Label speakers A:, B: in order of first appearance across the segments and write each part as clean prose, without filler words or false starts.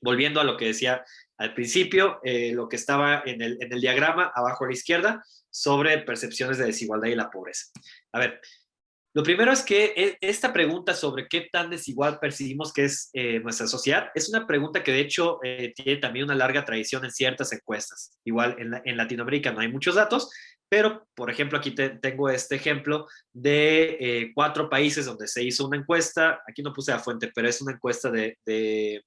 A: volviendo a lo que decía al principio, lo que estaba en el diagrama abajo a la izquierda sobre percepciones de desigualdad y la pobreza. A ver, lo primero es que esta pregunta sobre qué tan desigual percibimos que es nuestra sociedad es una pregunta que de hecho tiene también una larga tradición en ciertas encuestas. Igual en Latinoamérica no hay muchos datos, pero por ejemplo aquí tengo este ejemplo de 4 países donde se hizo una encuesta. Aquí no puse la fuente, pero es una encuesta de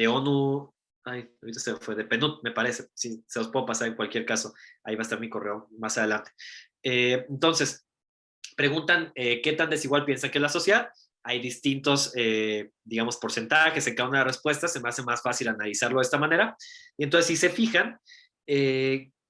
A: ONU. Ay, ahorita se fue, de PNUD, me parece. Sí, se los puedo pasar en cualquier caso. Ahí va a estar mi correo más adelante. Entonces, preguntan qué tan desigual piensan que es la sociedad. Hay distintos, digamos, porcentajes en cada una de las respuestas. Se me hace más fácil analizarlo de esta manera. Y entonces, si se fijan,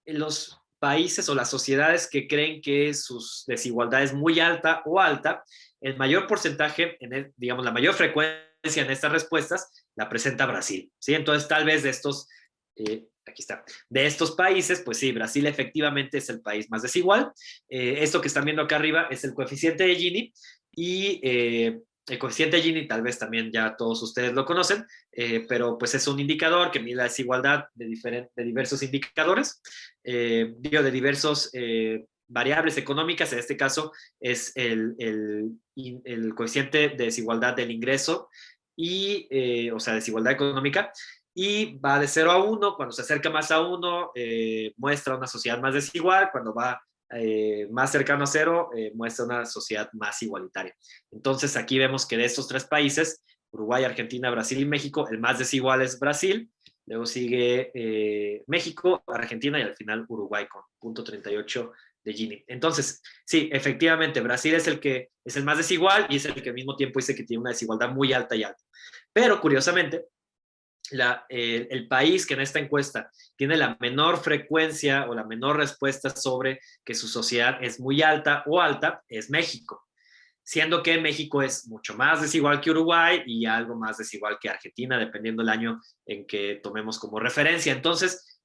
A: los países o las sociedades que creen que su desigualdad es muy alta o alta, el mayor porcentaje, digamos, la mayor frecuencia en estas respuestas la presenta Brasil, ¿sí? Entonces, tal vez de estos, aquí está, de estos países, pues sí, Brasil efectivamente es el país más desigual. Esto que están viendo acá arriba es el coeficiente de Gini y el coeficiente de Gini tal vez también ya todos ustedes lo conocen, pero pues es un indicador que mide la desigualdad de diversos indicadores, de diversos variables económicas. En este caso es el coeficiente de desigualdad del ingreso y, o sea, desigualdad económica, y va de 0 a 1. Cuando se acerca más a 1, muestra una sociedad más desigual. Cuando va más cercano a 0, muestra una sociedad más igualitaria. Entonces, aquí vemos que de estos 3 países, Uruguay, Argentina, Brasil y México, el más desigual es Brasil, luego sigue México, Argentina y al final Uruguay con 0.38 de Gini. Entonces, sí, efectivamente, Brasil es el más desigual y es el que al mismo tiempo dice que tiene una desigualdad muy alta y alta. Pero, curiosamente, el país que en esta encuesta tiene la menor frecuencia o la menor respuesta sobre que su sociedad es muy alta o alta es México, siendo que México es mucho más desigual que Uruguay y algo más desigual que Argentina, dependiendo del año en que tomemos como referencia. Entonces,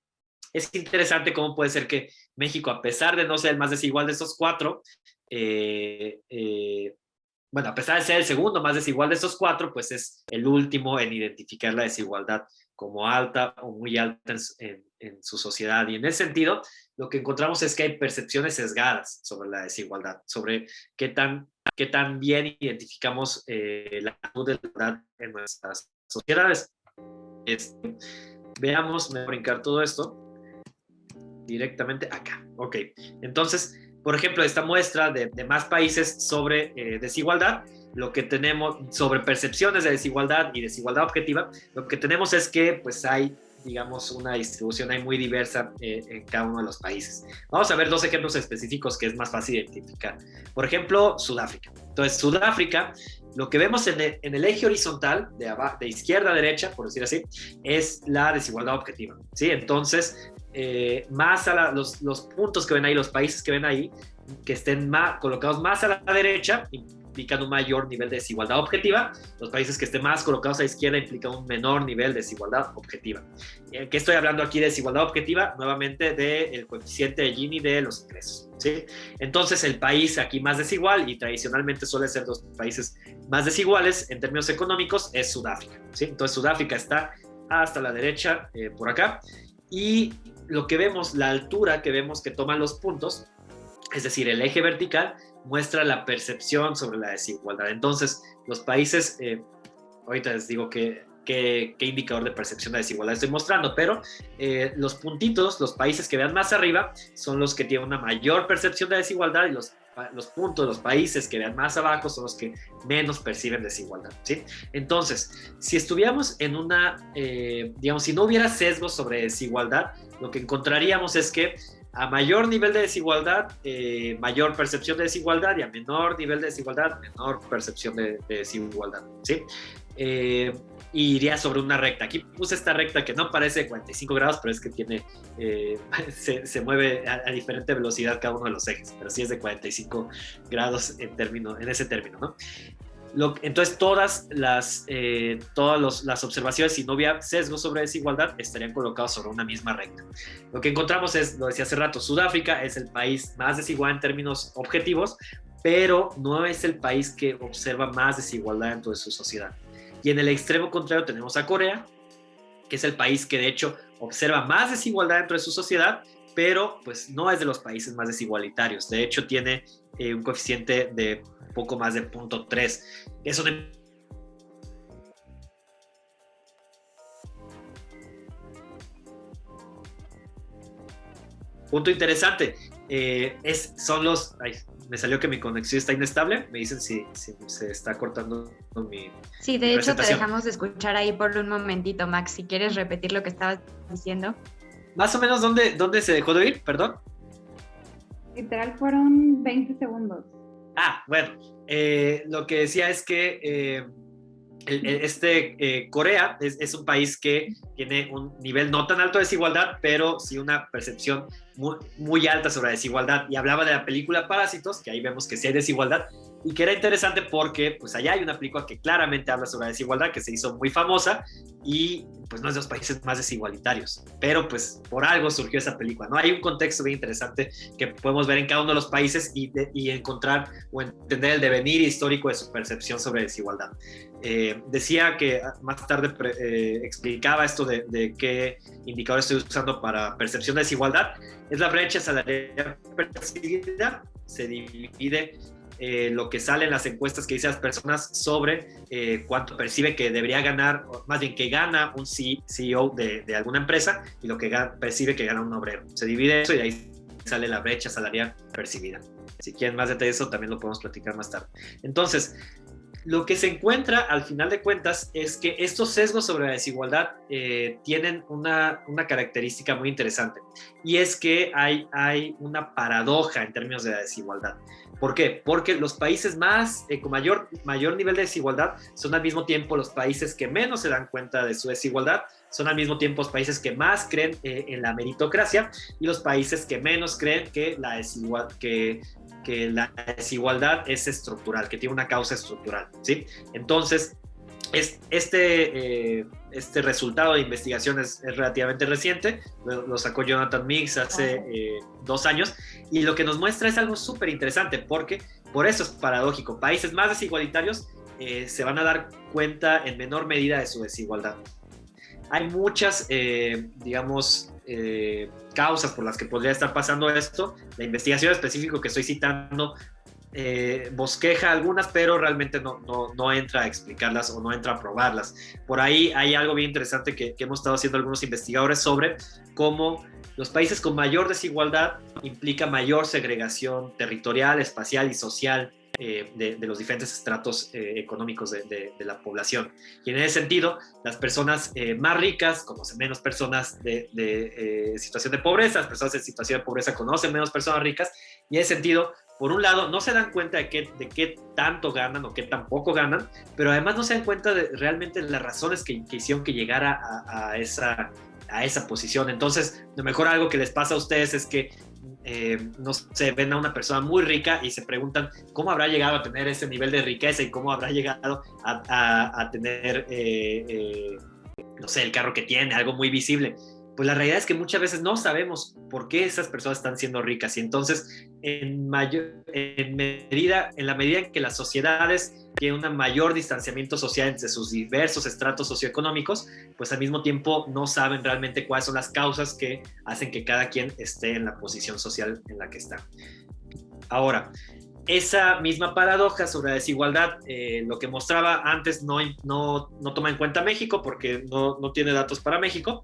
A: es interesante cómo puede ser que México, a pesar de no ser el más desigual de estos 4, bueno, a pesar de ser el segundo más desigual de estos 4, pues es el último en identificar la desigualdad como alta o muy alta en su sociedad. Y en ese sentido, lo que encontramos es que hay percepciones sesgadas sobre la desigualdad, sobre qué tan bien identificamos la desigualdad en nuestras sociedades. Veamos, me voy a brincar todo esto directamente acá. Ok, entonces, por ejemplo, esta muestra de más países sobre desigualdad, lo que tenemos sobre percepciones de desigualdad y desigualdad objetiva, lo que tenemos es que pues hay, digamos, una distribución ahí muy diversa en cada uno de los países. Vamos a ver 2 ejemplos específicos que es más fácil identificar. Por ejemplo, Sudáfrica. Entonces, Sudáfrica, lo que vemos en el eje horizontal, de izquierda a derecha, por decir así, es la desigualdad objetiva, ¿sí? Entonces, más los puntos que ven ahí, los países que ven ahí, que estén colocados más a la derecha, implican un mayor nivel de desigualdad objetiva. Los países que estén más colocados a la izquierda implican un menor nivel de desigualdad objetiva. ¿Qué estoy hablando aquí de desigualdad objetiva? Nuevamente del coeficiente de Gini de los ingresos, ¿sí? Entonces, el país aquí más desigual, y tradicionalmente suele ser los países más desiguales en términos económicos, es Sudáfrica, ¿sí? Entonces, Sudáfrica está hasta la derecha, por acá, y lo que vemos, la altura que vemos que toman los puntos, es decir, el eje vertical, muestra la percepción sobre la desigualdad. Entonces, los países, ahorita les digo qué indicador de percepción de desigualdad estoy mostrando, pero los puntitos, los países que vean más arriba, son los que tienen una mayor percepción de desigualdad, y los puntos, los países que vean más abajo son los que menos perciben desigualdad, ¿sí? Entonces, si estuviéramos en digamos, si no hubiera sesgos sobre desigualdad, lo que encontraríamos es que a mayor nivel de desigualdad, mayor percepción de desigualdad, y a menor nivel de desigualdad, menor percepción de desigualdad, ¿sí? Y iría sobre una recta. Aquí puse esta recta que no parece 45 grados, pero es que tiene, se mueve a diferente velocidad cada uno de los ejes, pero sí es de 45 grados en ese término, ¿no? Entonces todas las observaciones, si no hubiera sesgos sobre desigualdad, estarían colocados sobre una misma recta. Lo que encontramos es, lo decía hace rato, Sudáfrica es el país más desigual en términos objetivos, pero no es el país que observa más desigualdad dentro de su sociedad. Y en el extremo contrario tenemos a Corea, que es el país que de hecho observa más desigualdad dentro de su sociedad, pero pues no es de los países más desigualitarios. De hecho tiene un coeficiente de poco más de 0.3. Eso de... Punto interesante, son los... Ay, me salió que mi conexión está inestable, me dicen si se está cortando mi
B: Sí, de hecho te dejamos de escuchar ahí por un momentito, Max, si quieres repetir lo que estabas diciendo.
A: Más o menos, ¿dónde se dejó de oír? Perdón.
C: Literal fueron 20 segundos.
A: Bueno, lo que decía es que Corea es un país que tiene un nivel no tan alto de desigualdad, pero sí una percepción muy, muy alta sobre la desigualdad. Y hablaba de la película Parásitos, que ahí vemos que sí hay desigualdad, y que era interesante porque pues allá hay una película que claramente habla sobre la desigualdad, que se hizo muy famosa, y pues no es de los países más desigualitarios, pero pues por algo surgió esa película, ¿no? Hay un contexto bien interesante que podemos ver en cada uno de los países y encontrar o entender el devenir histórico de su percepción sobre desigualdad. Decía que más tarde explicaba esto de qué indicador estoy usando para percepción de desigualdad. Es la brecha salarial percibida, se divide lo que sale en las encuestas que dicen las personas sobre cuánto percibe que debería ganar, o más bien que gana un CEO de alguna empresa y lo que percibe que gana un obrero. Se divide eso y ahí sale la brecha salarial percibida. Si quieren más detalles, eso también lo podemos platicar más tarde. Entonces, lo que se encuentra al final de cuentas es que estos sesgos sobre la desigualdad tienen una característica muy interesante, y es que hay una paradoja en términos de la desigualdad. ¿Por qué? Porque los países con mayor nivel de desigualdad son al mismo tiempo los países que menos se dan cuenta de su desigualdad, son al mismo tiempo los países que más creen en la meritocracia, y los países que menos creen que la desigualdad es estructural, que tiene una causa estructural, ¿sí? Entonces, este resultado de investigación es relativamente reciente, lo sacó Jonathan Meigs hace 2 años, y lo que nos muestra es algo súper interesante, porque por eso es paradójico, países más desigualitarios se van a dar cuenta en menor medida de su desigualdad. Hay muchas, causas por las que podría estar pasando esto. La investigación específica que estoy citando bosqueja algunas, pero realmente no entra a explicarlas o no entra a probarlas. Por ahí hay algo bien interesante que hemos estado haciendo algunos investigadores sobre cómo los países con mayor desigualdad implica mayor segregación territorial, espacial y social de los diferentes estratos económicos de la población. Y en ese sentido, las personas más ricas conocen menos personas de situación de pobreza, las personas en situación de pobreza conocen menos personas ricas, y en ese sentido, por un lado, no se dan cuenta de qué tanto ganan o qué tan poco ganan, pero además no se dan cuenta de realmente las razones que hicieron que llegara a esa posición. Entonces, lo mejor algo que les pasa a ustedes es que no sé, ven a una persona muy rica y se preguntan cómo habrá llegado a tener ese nivel de riqueza y cómo habrá llegado a tener, no sé, el carro que tiene, algo muy visible. Pues la realidad es que muchas veces no sabemos por qué esas personas están siendo ricas, y entonces en la medida en que las sociedades tienen un mayor distanciamiento social entre sus diversos estratos socioeconómicos, pues al mismo tiempo no saben realmente cuáles son las causas que hacen que cada quien esté en la posición social en la que está. Ahora, esa misma paradoja sobre la desigualdad, lo que mostraba antes no toma en cuenta México porque no tiene datos para México,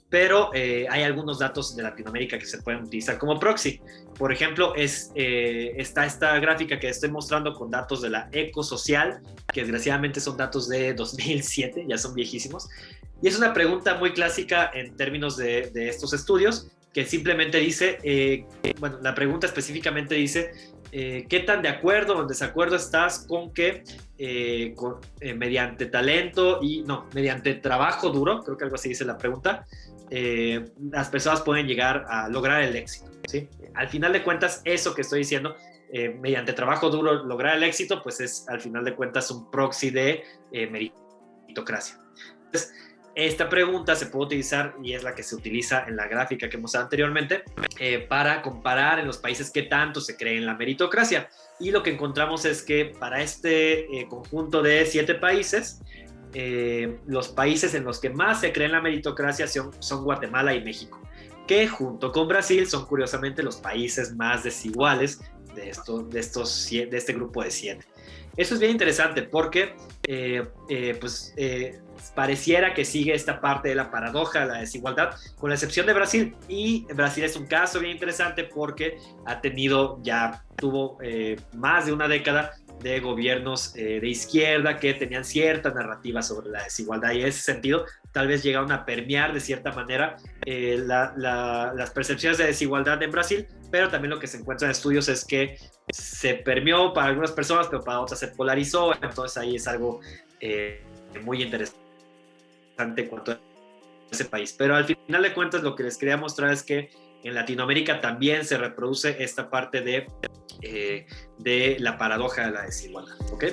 A: pero hay algunos datos de Latinoamérica que se pueden utilizar como proxy. Por ejemplo, está esta gráfica que estoy mostrando con datos de la Ecosocial, que desgraciadamente son datos de 2007, ya son viejísimos, y es una pregunta muy clásica en términos de estos estudios, que simplemente dice, la pregunta específicamente dice, ¿qué tan de acuerdo o en desacuerdo estás con que mediante mediante trabajo duro, creo que algo así dice la pregunta, las personas pueden llegar a lograr el éxito, ¿sí? Al final de cuentas, eso que estoy diciendo, mediante trabajo duro lograr el éxito, pues es al final de cuentas un proxy de meritocracia. Entonces, esta pregunta se puede utilizar, y es la que se utiliza en la gráfica que mostré anteriormente, para comparar en los países qué tanto se cree en la meritocracia. Y lo que encontramos es que para este conjunto de 7 países, los países en los que más se cree en la meritocracia son Guatemala y México, que junto con Brasil son curiosamente los países más desiguales de este grupo de 7. Eso es bien interesante porque pareciera que sigue esta parte de la paradoja, la desigualdad, con la excepción de Brasil. Y Brasil es un caso bien interesante porque tuvo más de una década de gobiernos de izquierda que tenían cierta narrativa sobre la desigualdad, y en ese sentido tal vez llegaron a permear de cierta manera las percepciones de desigualdad en Brasil, pero también lo que se encuentra en estudios es que se permeó para algunas personas, pero para otras se polarizó. Entonces ahí es algo muy interesante en cuanto a ese país. Pero al final de cuentas lo que les quería mostrar es que en Latinoamérica también se reproduce esta parte de la paradoja de la desigualdad. ¿Ok?